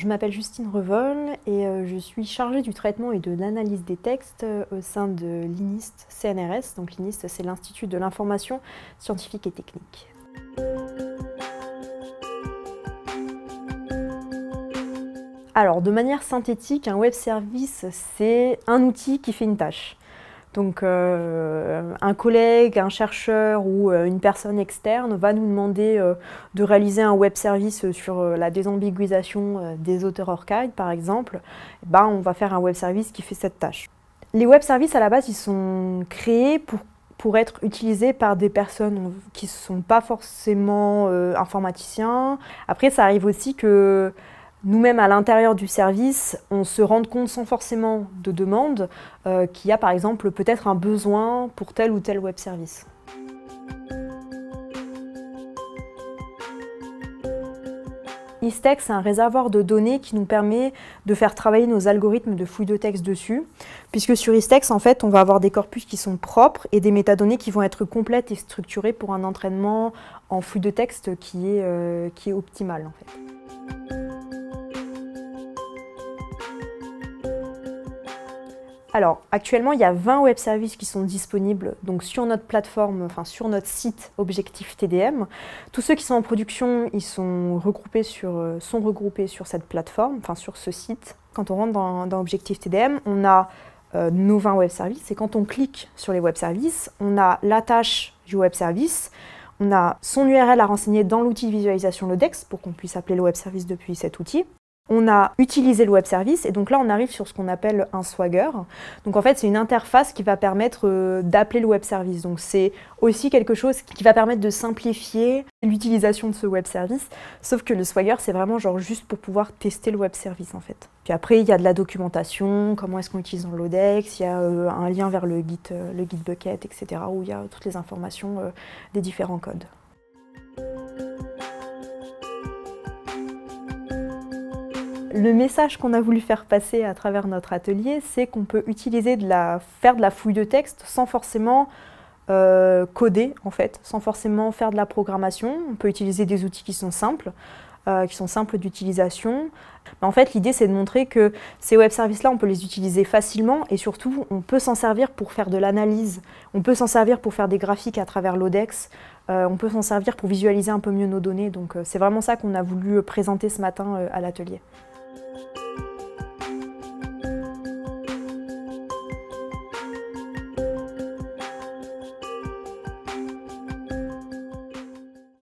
Je m'appelle Justine Revol et je suis chargée du traitement et de l'analyse des textes au sein de l'INIST CNRS. Donc l'INIST, c'est l'Institut de l'information scientifique et technique. Alors, de manière synthétique, un web service, c'est un outil qui fait une tâche. Donc un collègue, un chercheur ou une personne externe va nous demander de réaliser un web service sur la désambiguïsation des auteurs ORCID par exemple. On va faire un web service qui fait cette tâche. Les web services à la base, ils sont créés pour être utilisés par des personnes qui ne sont pas forcément informaticiens. Après, ça arrive aussi que nous-mêmes, à l'intérieur du service, on se rende compte sans forcément de demande qu'il y a par exemple peut-être un besoin pour tel ou tel web service. Istex, c'est un réservoir de données qui nous permet de faire travailler nos algorithmes de fouille de texte dessus, puisque sur Istex, en fait, on va avoir des corpus qui sont propres et des métadonnées qui vont être complètes et structurées pour un entraînement en fouille de texte qui est optimal, en fait. Alors, actuellement, il y a 20 web services qui sont disponibles donc, sur notre plateforme, enfin sur notre site Objectif TDM. Tous ceux qui sont en production, ils sont regroupés sur cette plateforme, enfin sur ce site. Quand on rentre dans Objectif TDM, on a nos 20 web services et quand on clique sur les web services, on a la tâche du web service, on a son URL à renseigner dans l'outil de visualisation Lodex pour qu'on puisse appeler le web service depuis cet outil. On a utilisé le web service et donc là on arrive sur ce qu'on appelle un swagger. Donc en fait c'est une interface qui va permettre d'appeler le web service. Donc c'est aussi quelque chose qui va permettre de simplifier l'utilisation de ce web service. Sauf que le swagger c'est vraiment genre juste pour pouvoir tester le web service en fait. Puis après il y a de la documentation, comment est-ce qu'on utilise dans Lodex, il y a un lien vers le Gitbucket, etc. où il y a toutes les informations des différents codes. Le message qu'on a voulu faire passer à travers notre atelier, c'est qu'on peut faire de la fouille de texte sans forcément coder, en fait, sans forcément faire de la programmation. On peut utiliser des outils qui sont simples d'utilisation. En fait, l'idée, c'est de montrer que ces web services-là, on peut les utiliser facilement et surtout, on peut s'en servir pour faire de l'analyse, on peut s'en servir pour faire des graphiques à travers Lodex, on peut s'en servir pour visualiser un peu mieux nos données. Donc, c'est vraiment ça qu'on a voulu présenter ce matin à l'atelier.